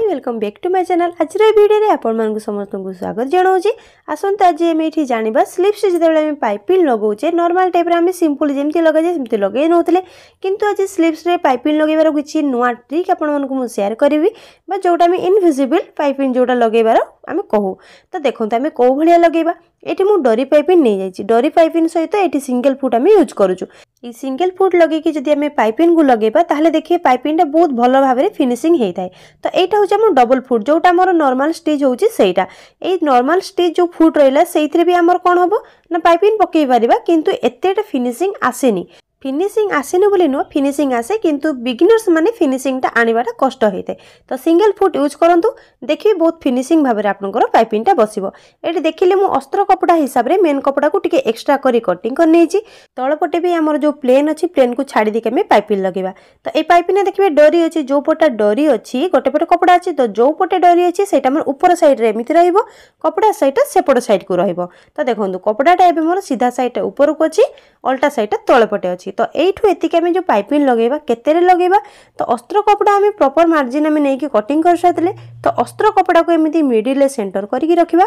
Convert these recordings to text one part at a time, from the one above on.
Welcome back to my channel. आज video रे आपण मानकु समस्त को स्वागत जणाउची। आसंत आज एमे एठी जानिबा स्लिप्स जेतेबेले हम पाइपिंग लगाउचे नॉर्मल टाइप रे हम सिंपल जेमति लगाजे सेमति लगै नउतले, किंतु आज स्लिप्स रे पाइपिंग लगैबार किछि नुवा ट्रिक आपण मानकु मु शेयर करबी बा जोटा हम इनविजिबल पाइपिंग जोटा लगैबार हम कहू। तो देखंत हम को भलिया लगैबा। एठी मु डोरी पाइपिंग नै जाइछि। डोरी पाइपिंग सहित एठी सिंगल फुट हम यूज करूछु। ई सिंगल फुट लगे कि जदि हमें पाइपिंग को लगेबा ताहले देखिए पाइपिंग बहुत भलो भाबरे फिनिशिंग हेइ थाए। तो एटा होछ हमर डबल फुट जोटा हमर नॉर्मल स्टिच होछि सेटा। ए नॉर्मल स्टिच जो फुट रहिला सेइथरे भी हमर कोन हबो ना पाइपिंग पकेइ परिबा, किंतु एतेटा फिनिशिंग आसेनी। फिनिशिंग आसेनी बोली नो फिनिशिंग आसे, किंतु बिगिनर्स माने फिनिशिंग टा आनिबाटा कष्ट होइते। तो सिंगल फुट यूज करंतु, देखिए बहुत फिनिशिंग भाबरे आपनकर पाइपिंग टा बसिबो। एठी देखिले मु अस्त्र कपड़ा हिसाब रे मेन कपड़ा को टिके एक्स्ट्रा करी कटिंग कर नेछि। तळपटे भी हमर जो प्लेन अछि प्लेन को छाडी दिके में पाइपिंग लगेबा। तो ए पाइपिंग देखिबे डोरी अछि, जो पटा डोरी अछि गोटे पटे कपड़ा अछि, तो जो पटे डोरी अछि सेटा हमर ऊपर साइड रे एमिति रहइबो, कपड़ा साइड सेपट साइड को रहइबो। तो देखंतु कपड़ाटा एबे मोर सीधा साइड ऊपर को अछि, अल्टा साइड तळपटे अछि। तो एठु एतिके हम जो पाइपिंग लगेबा केतेरे लगेबा। तो अस्त्र कपड़ा हम प्रॉपर मार्जिन हम नै कि कटिंग कर साथले। तो अस्त्र कपड़ा को एमिति मिडिल ले सेंटर करिकि रखिबा।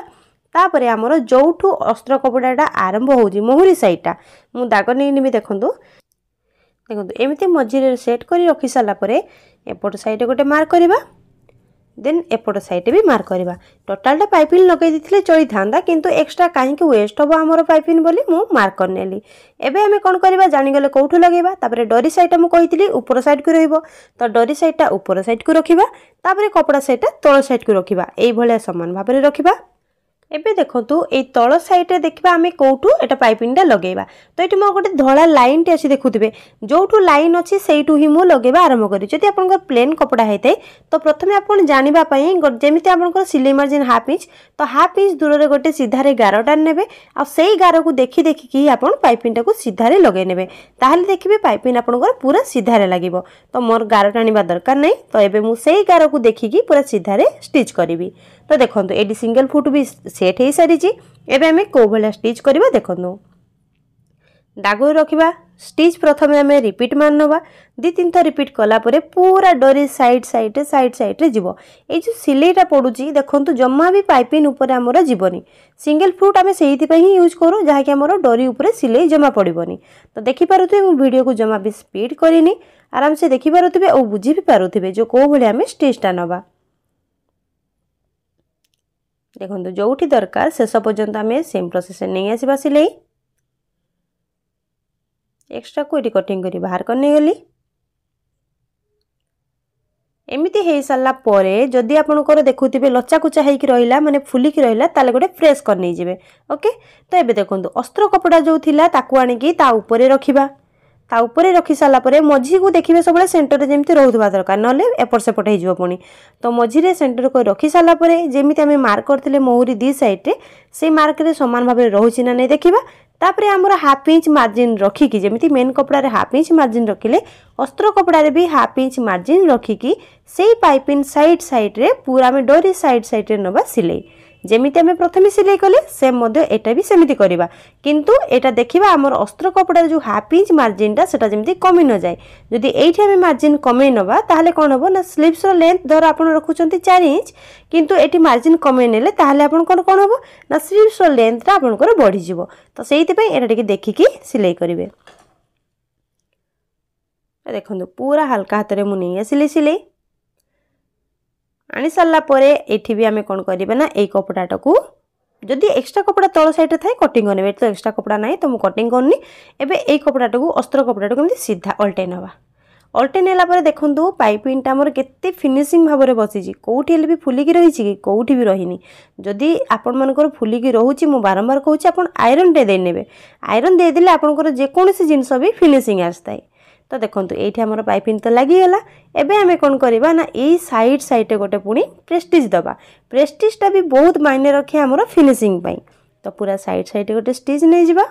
तापरे हमर जोठु अस्त्र कपड़ाटा आरंभ होउजी मोहरी साइडटा मु दाग नै निबि। देखंतु एमिति मझिरे सेट करी रखि साला परे एपट साइड गोटे मार्क करिबा, देन एपट साइड भी मार्क करिबा। टोटलटा पाइपिंग लगै दिथिले चोई थांदा, किंतु एक्स्ट्रा काहे कि वेस्ट होबो हमर पाइपिंग बोली मु मार्क कर नेली। एबे हमें कोन करिबा जानि गले कोठु लगेबा। तापरे डोरी साइडटा मु कहितली ऊपर साइड को रहइबो। तो डोरी साइडटा ऊपर साइड को रखिबा, तापरे कपड़ा साइडटा तळ साइड को रखिबा। एई भलिया समान भाबरे रखिबा। एबे देखंतु ए तळ साइड रे देखबा हमें कोठु एटा पाइपिंग टा लगेबा। तो एठी मो गोटे धळा लाइन टे अछि देखुथिबे, जोठु लाइन अछि सेइठु ही मु लगेबा आरंभ करी। जदि आपनकर प्लेन कपड़ा हेते तो प्रथमे आपन जानिबा पई जेमिति आपनकर सिलाई मार्जिन हाफ इंच, तो हाफ इंच दूर रे गोटे सीधा रे गारटा नेबे। आ सेई गार को देखि देखि कि आपन पाइपिंग टा को सीधा रे लगै नेबे, ताहाले देखिबे पाइपिंग आपनकर पूरा सीधा रे लागिबो। तो मोर गार टानिबा दरकार नै। तो एबे मु सेई गार को देखि कि पूरा सीधा रे स्टिच करबी। तो देखंतु एडी सिंगल फुट भी सेट हे सारी छी। एबे हमें को भला स्टिच करबा। देखंतु दागो रखिबा। स्टिच प्रथमे हमें रिपीट मारनबा। 2-3 थर रिपीट कला परे पूरा डोरी साइड साइड रे जीवो। ए जो सिलेटा पडुची देखंतु जम्मा भी पाइपिंग ऊपर हमर जीवनी। सिंगल फुट हमें सेहिति पई ही यूज करू जहा कि हमर डोरी ऊपर सिलाई जमा पडिबोनी। तो देखि पारुथि मु वीडियो को जमा भी स्पीड करिनी, आराम से देखि पारुथिबे ओ बुझी भी पारुथिबे जो को भले हमें स्टिचटा नबा। देखंतु जोठी दरकार शेष पर्यंत हमें सेम प्रोसेस नै आसीबा। सिलाई एक्स्ट्रा को एटी कटिंग करी बाहर करने गली। एमिति हे साला परे जदि आपनकर देखुथिबे लच्चा कुचा हेकि रहिला माने फुली कि रहिला ताले गोटे प्रेस कर नै जिवे। ओके। तो एबे देखंतु अस्त्र कपड़ा जो थिला ताकू आनी कि ता ऊपर रखिबा। ता ऊपर रखि साला परे मझी को देखिबे सबले सेंटर रे जेमिति रहउथबा दरकार, नले एपर सेपट हे जिवो पुनी। तो मझी रे सेंटर को रखि साला परे जेमिति हमें मार्क करथिले मोहरी दी साइड रे से मार्क रे समान भाबे रहउची ना नै देखिबा। तापरे हमर हाफ इंच मार्जिन रखी कि जेमिति मेन कपड़ा रे हाफ इंच मार्जिन रखिले अस्त्र कपड़ा रे भी हाफ इंच मार्जिन रखी कि सेई पाइपिंग साइड रे पूरा में डोरी साइड रे नबा सिलाई। जेमिति हमें प्रथमे सिलाई कले सेम मध्य एटा भी सेमिति करिबा, किंतु एटा देखिबा हमर अस्त्र कपड़ा जो हाफ इंच मार्जिन टा सेटा जेमिति कमी न जाय। जदि एठी हमें मार्जिन कमे नबा ताहाले कोन हबो ना स्लीव्स रो लेंथ धर आपण रखुचंती 4 इंच, किंतु एठी मार्जिन कमे नेले ताहाले आपण कोन हबो ना स्लीव्स रो लेंथ टा आपनकर बढ़ी जिवो। तो सेहिति पई एटा टिके देखिकि सिलाई करिवे। देखंतु पूरा हल्का हाथ रे मु नै आसिले सिलाई आनी सारला परे एठी भी हमें कोन करिबे ना ए कपड़ाटा को जदि एक्स्ट्रा कपड़ा तळ साइड रे थाए कटिंग करने। तो एक्स्ट्रा कपड़ा नाही तो मु कटिंग करनी। एबे ए कपड़ाटा को अस्त्र कपड़ाटा को सीधा अल्टे नबा। अल्टे नेला परे देखंतु पाइपिंग टा हमर केते फिनिशिंग भाबरे बसिची। कोठी हेले भी फुली कि रहिची कि कोठी भी रहिनी। जदि आपण मानकर फुली कि रहउची मु बारंबार कहूची आपण आयरन दे नेबे। आयरन दे दिले आपनकर जे कोनोसी जिंस भी फिनिशिंग आस्ताय। तो देखंतु एठी हमर पाइपिंग तो लागि गेला। एबे हमें कोन करिबा ना ए साइड गोटे पुनी प्रेस्टीज दबा। प्रेस्टीज टा भी बहुत मायने रखे हमर फिनिशिंग पई। तो पूरा साइड गोटे स्टिच नै जिबा।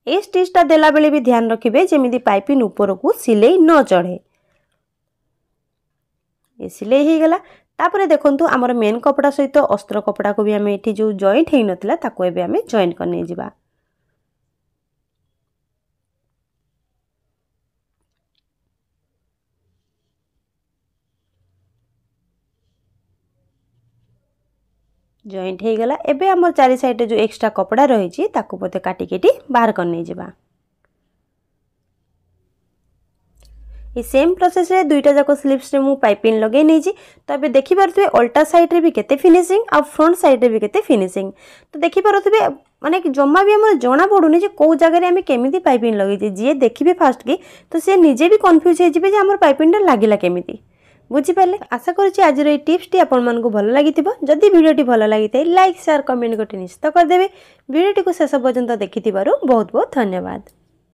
ए स्टिच टा देला बेले भी ध्यान रखिबे जेमिति पाइपिंग ऊपर को सिलाई न चढ़े। ए सिलाई हे गेला। तापरे देखंतु हमर मेन कपड़ा सहित अस्त्र कपड़ा को भी हमें एठी जो जॉइंट हे नथिला ताको एबे हमें जॉइंट करने जिबा। जॉइंट हो गला। एबे हमर चारि साइड जो एक्स्ट्रा कपड़ा रही ताकू पते काटिकेटी बाहर कर नहीं जिबा। ये सेम प्रोसेस रे दुईटा जाक स्लीव्स रे मु पाइपिंग लगे नहीं जी। तो अबे देखि पारथुबे अल्टा साइड रे भी केते फिनिशिंग आ फ्रंट साइड रे भी केते फिनिशिंग। तो देखि पारथुबे माने जम्मा भी हमर जणा पडुनी जे को जगह रे हम केमिति पाइपिंग लगे जे जे देखिबे फास्ट की तो से निजे भी कंफ्यूज हे जिबे जे हमर पाइपिंग टा लागिला केमिति। बुझी पाले। आशा करूची आज रे टिप्स टी आपन मन को भलो लागितिबो। जदि वीडियो टी भलो लागिते लाइक शेयर कमेंट गोटे निश्चित कर देबे। वीडियो टी को शेष पर्यंत देखिथिबारु बहुत बहुत धन्यवाद।